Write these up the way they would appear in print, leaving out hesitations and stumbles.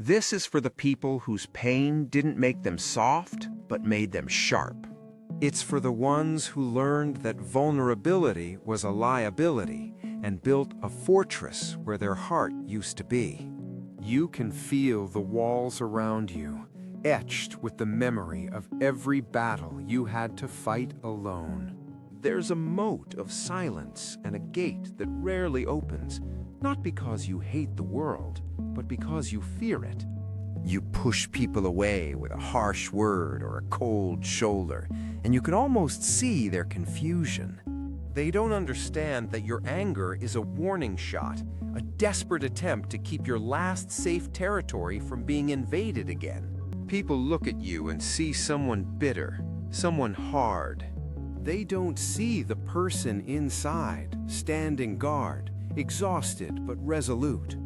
This is for the people whose pain didn't make them soft, but made them sharp. It's for the ones who learned that vulnerability was a liability and built a fortress where their heart used to be. You can feel the walls around you, etched with the memory of every battle you had to fight alone. There's a moat of silence and a gate that rarely opens, not because you hate the world, but because you fear it. You push people away with a harsh word or a cold shoulder, and you can almost see their confusion. They don't understand that your anger is a warning shot, a desperate attempt to keep your last safe territory from being invaded again. People look at you and see someone bitter, someone hard. They don't see the person inside, standing guard, exhausted but resolute.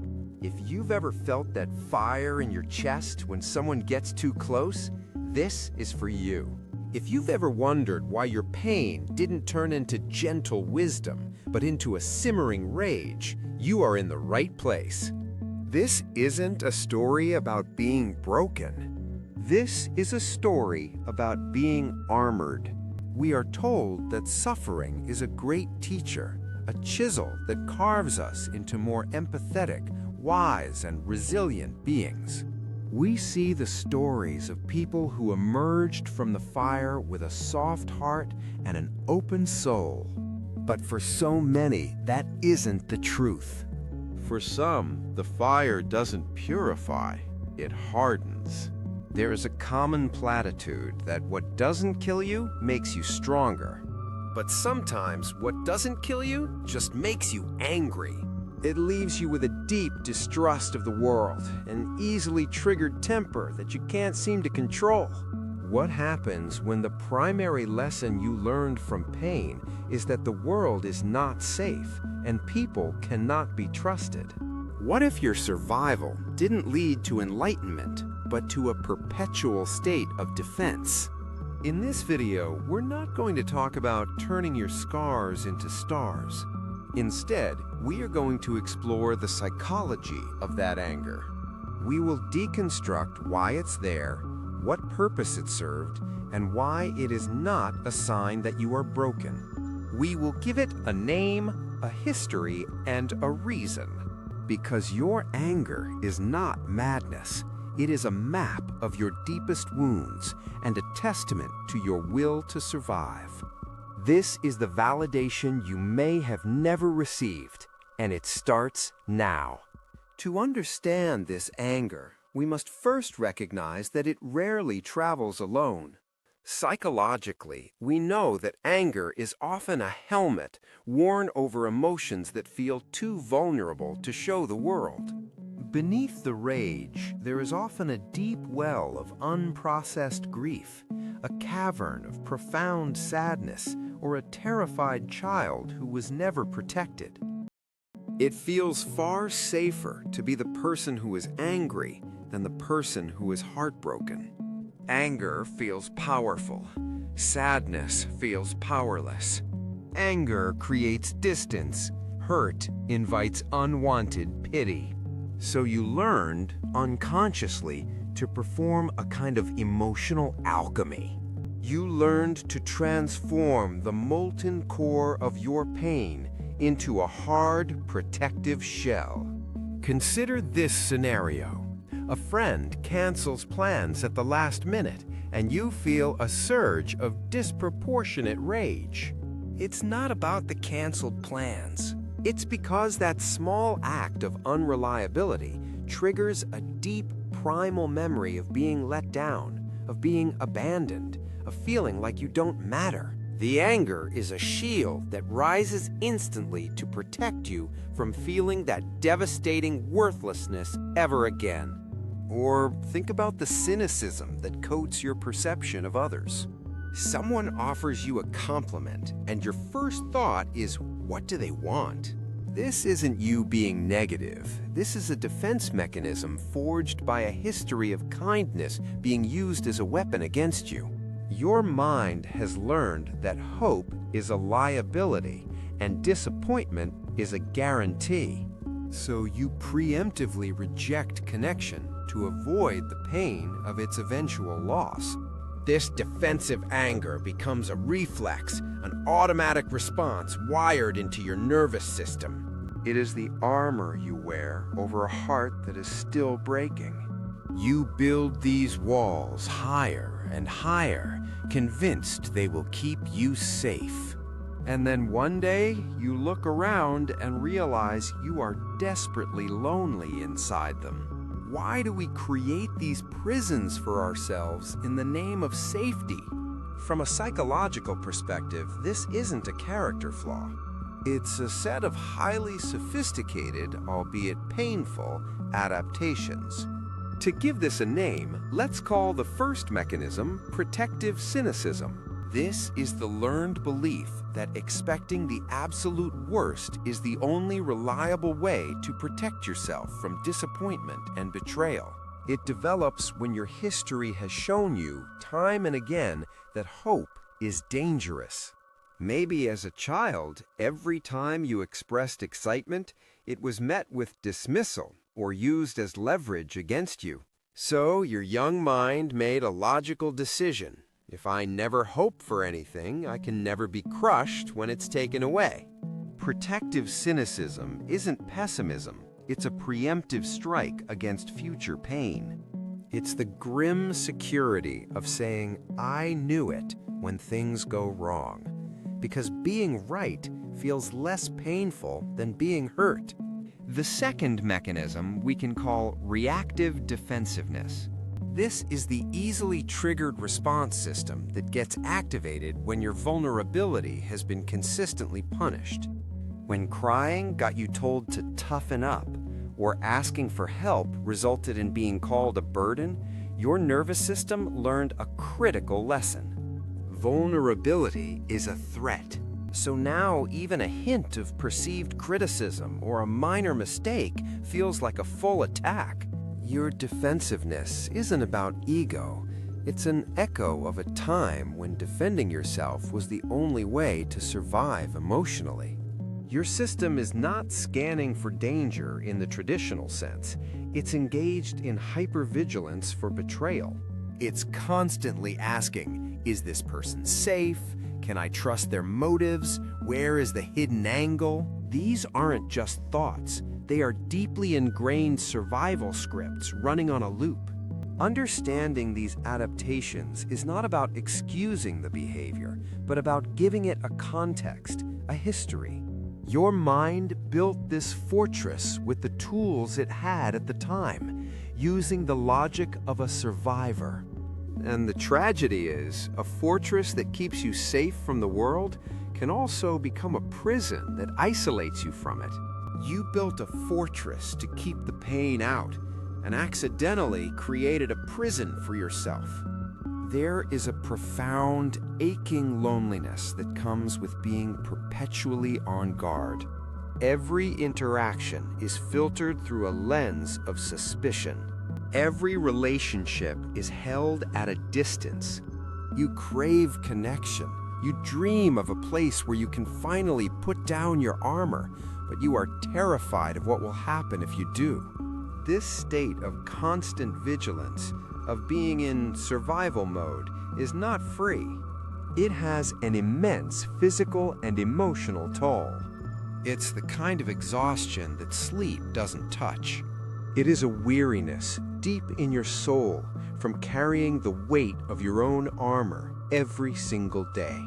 If you've ever felt that fire in your chest when someone gets too close, this is for you. If you've ever wondered why your pain didn't turn into gentle wisdom, but into a simmering rage, you are in the right place. This isn't a story about being broken. This is a story about being armored. We are told that suffering is a great teacher, a chisel that carves us into more empathetic, wise, and resilient beings. We see the stories of people who emerged from the fire with a soft heart and an open soul. But for so many, that isn't the truth. For some, the fire doesn't purify, it hardens. There is a common platitude that what doesn't kill you makes you stronger. But sometimes what doesn't kill you just makes you angry. It leaves you with a deep distrust of the world, an easily triggered temper that you can't seem to control. What happens when the primary lesson you learned from pain is that the world is not safe and people cannot be trusted? What if your survival didn't lead to enlightenment, but to a perpetual state of defense? In this video, we're not going to talk about turning your scars into stars. Instead, we are going to explore the psychology of that anger. We will deconstruct why it's there, what purpose it served, and why it is not a sign that you are broken. We will give it a name, a history, and a reason. Because your anger is not madness. It is a map of your deepest wounds and a testament to your will to survive. This is the validation you may have never received, and it starts now. To understand this anger, we must first recognize that it rarely travels alone. Psychologically, we know that anger is often a helmet worn over emotions that feel too vulnerable to show the world. Beneath the rage, there is often a deep well of unprocessed grief, a cavern of profound sadness, or a terrified child who was never protected. It feels far safer to be the person who is angry than the person who is heartbroken. Anger feels powerful. Sadness feels powerless. Anger creates distance. Hurt invites unwanted pity. So you learned, unconsciously, to perform a kind of emotional alchemy. You learned to transform the molten core of your pain into a hard, protective shell. Consider this scenario. A friend cancels plans at the last minute, and you feel a surge of disproportionate rage. It's not about the canceled plans. It's because that small act of unreliability triggers a deep, primal memory of being let down, of being abandoned, of feeling like you don't matter. The anger is a shield that rises instantly to protect you from feeling that devastating worthlessness ever again. Or think about the cynicism that coats your perception of others. Someone offers you a compliment, and your first thought is, what do they want? This isn't you being negative. This is a defense mechanism forged by a history of kindness being used as a weapon against you. Your mind has learned that hope is a liability and disappointment is a guarantee. So you preemptively reject connection, to avoid the pain of its eventual loss. This defensive anger becomes a reflex, an automatic response wired into your nervous system. It is the armor you wear over a heart that is still breaking. You build these walls higher and higher, convinced they will keep you safe. And then one day, you look around and realize you are desperately lonely inside them. Why do we create these prisons for ourselves in the name of safety? From a psychological perspective, this isn't a character flaw. It's a set of highly sophisticated, albeit painful, adaptations. To give this a name, let's call the first mechanism Protective Cynicism. This is the learned belief that expecting the absolute worst is the only reliable way to protect yourself from disappointment and betrayal. It develops when your history has shown you, time and again, that hope is dangerous. Maybe as a child, every time you expressed excitement, it was met with dismissal or used as leverage against you. So your young mind made a logical decision. If I never hope for anything, I can never be crushed when it's taken away. Protective cynicism isn't pessimism. It's a preemptive strike against future pain. It's the grim security of saying, I knew it when things go wrong. Because being right feels less painful than being hurt. The second mechanism we can call reactive defensiveness. This is the easily triggered response system that gets activated when your vulnerability has been consistently punished. When crying got you told to toughen up, or asking for help resulted in being called a burden, your nervous system learned a critical lesson. Vulnerability is a threat. So now even a hint of perceived criticism or a minor mistake feels like a full attack. Your defensiveness isn't about ego. It's an echo of a time when defending yourself was the only way to survive emotionally. Your system is not scanning for danger in the traditional sense. It's engaged in hypervigilance for betrayal. It's constantly asking, is this person safe? Can I trust their motives? Where is the hidden angle? These aren't just thoughts. They are deeply ingrained survival scripts running on a loop. Understanding these adaptations is not about excusing the behavior, but about giving it a context, a history. Your mind built this fortress with the tools it had at the time, using the logic of a survivor. And the tragedy is, a fortress that keeps you safe from the world can also become a prison that isolates you from it. You built a fortress to keep the pain out and accidentally created a prison for yourself. There is a profound, aching loneliness that comes with being perpetually on guard. Every interaction is filtered through a lens of suspicion. Every relationship is held at a distance. You crave connection. You dream of a place where you can finally put down your armor, but you are terrified of what will happen if you do. This state of constant vigilance, of being in survival mode, is not free. It has an immense physical and emotional toll. It's the kind of exhaustion that sleep doesn't touch. It is a weariness deep in your soul from carrying the weight of your own armor every single day.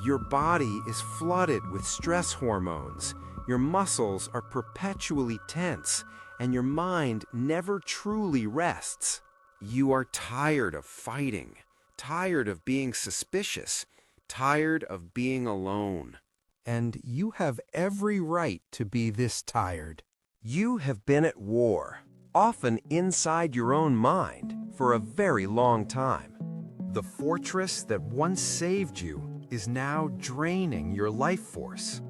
Your body is flooded with stress hormones. Your muscles are perpetually tense, and your mind never truly rests. You are tired of fighting, tired of being suspicious, tired of being alone. And you have every right to be this tired. You have been at war, often inside your own mind, for a very long time. The fortress that once saved you is now draining your life force.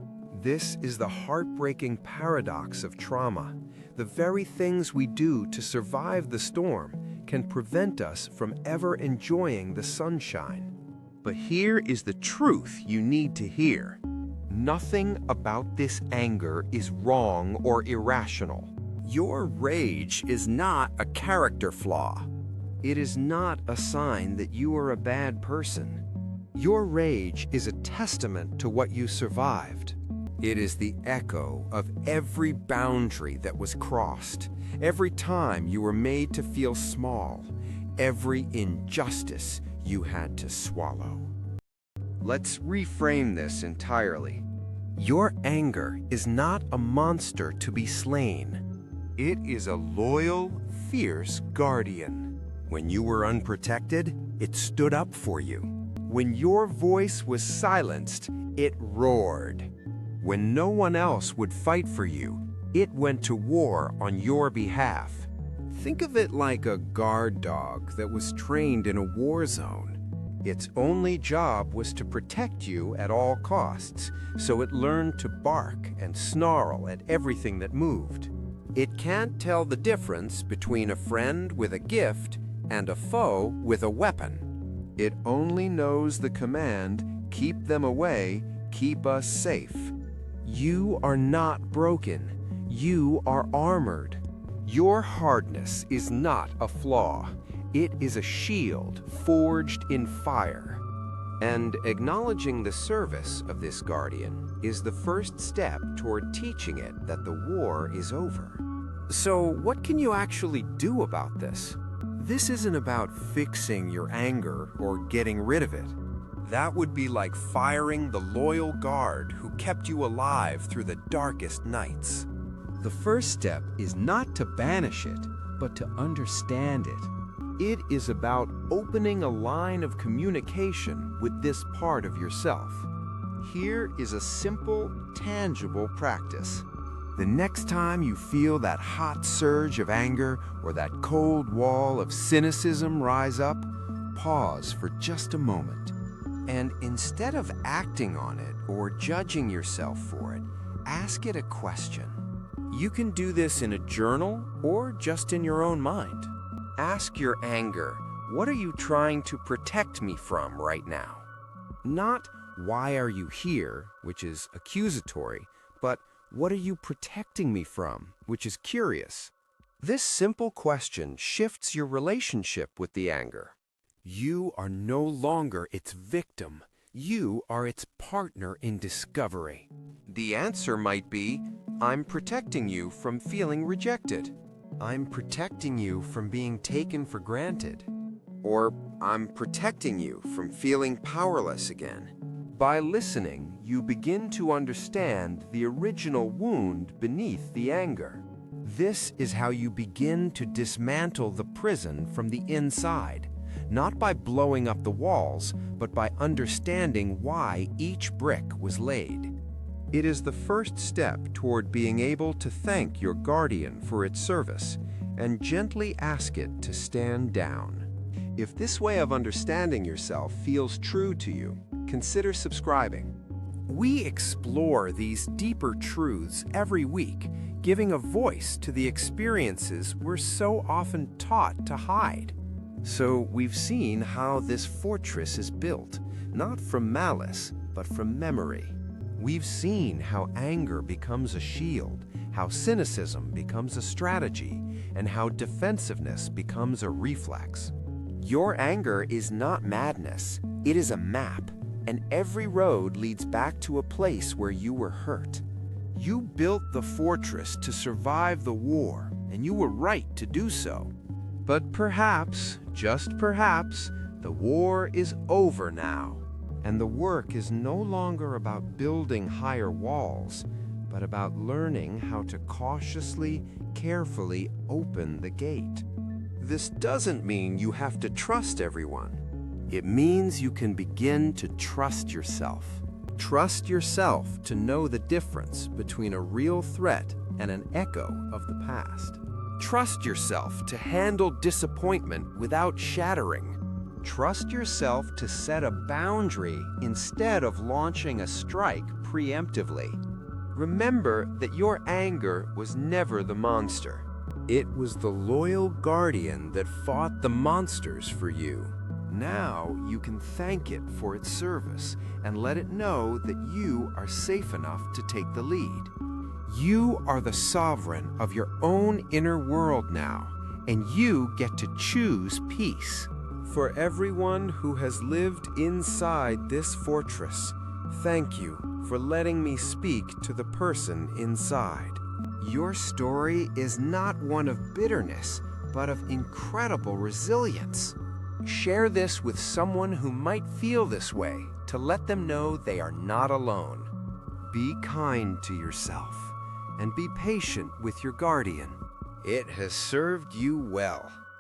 This is the heartbreaking paradox of trauma. The very things we do to survive the storm can prevent us from ever enjoying the sunshine. But here is the truth you need to hear. Nothing about this anger is wrong or irrational. Your rage is not a character flaw. It is not a sign that you are a bad person. Your rage is a testament to what you survived. It is the echo of every boundary that was crossed, every time you were made to feel small, every injustice you had to swallow. Let's reframe this entirely. Your anger is not a monster to be slain. It is a loyal, fierce guardian. When you were unprotected, it stood up for you. When your voice was silenced, it roared. When no one else would fight for you, it went to war on your behalf. Think of it like a guard dog that was trained in a war zone. Its only job was to protect you at all costs, so it learned to bark and snarl at everything that moved. It can't tell the difference between a friend with a gift and a foe with a weapon. It only knows the command, keep them away, keep us safe. You are not broken. You are armored. Your hardness is not a flaw. It is a shield forged in fire. And acknowledging the service of this guardian is the first step toward teaching it that the war is over. So what can you actually do about this? This isn't about fixing your anger or getting rid of it. That would be like firing the loyal guard who kept you alive through the darkest nights. The first step is not to banish it, but to understand it. It is about opening a line of communication with this part of yourself. Here is a simple, tangible practice. The next time you feel that hot surge of anger or that cold wall of cynicism rise up, pause for just a moment. And instead of acting on it or judging yourself for it, ask it a question. You can do this in a journal or just in your own mind. Ask your anger, what are you trying to protect me from right now? Not, why are you here, which is accusatory, but what are you protecting me from, which is curious. This simple question shifts your relationship with the anger. You are no longer its victim. You are its partner in discovery. The answer might be, I'm protecting you from feeling rejected. I'm protecting you from being taken for granted. Or, I'm protecting you from feeling powerless again. By listening, you begin to understand the original wound beneath the anger. This is how you begin to dismantle the prison from the inside, not by blowing up the walls, but by understanding why each brick was laid. It is the first step toward being able to thank your guardian for its service and gently ask it to stand down. If this way of understanding yourself feels true to you, consider subscribing. We explore these deeper truths every week, giving a voice to the experiences we're so often taught to hide. So we've seen how this fortress is built, not from malice, but from memory. We've seen how anger becomes a shield, how cynicism becomes a strategy, and how defensiveness becomes a reflex. Your anger is not madness, it is a map, and every road leads back to a place where you were hurt. You built the fortress to survive the war, and you were right to do so. But perhaps, just perhaps, the war is over now. And the work is no longer about building higher walls, but about learning how to cautiously, carefully open the gate. This doesn't mean you have to trust everyone. It means you can begin to trust yourself. Trust yourself to know the difference between a real threat and an echo of the past. Trust yourself to handle disappointment without shattering. Trust yourself to set a boundary instead of launching a strike preemptively. Remember that your anger was never the monster. It was the loyal guardian that fought the monsters for you. Now you can thank it for its service and let it know that you are safe enough to take the lead. You are the sovereign of your own inner world now, and you get to choose peace. For everyone who has lived inside this fortress, thank you for letting me speak to the person inside. Your story is not one of bitterness, but of incredible resilience. Share this with someone who might feel this way to let them know they are not alone. Be kind to yourself and be patient with your guardian. It has served you well.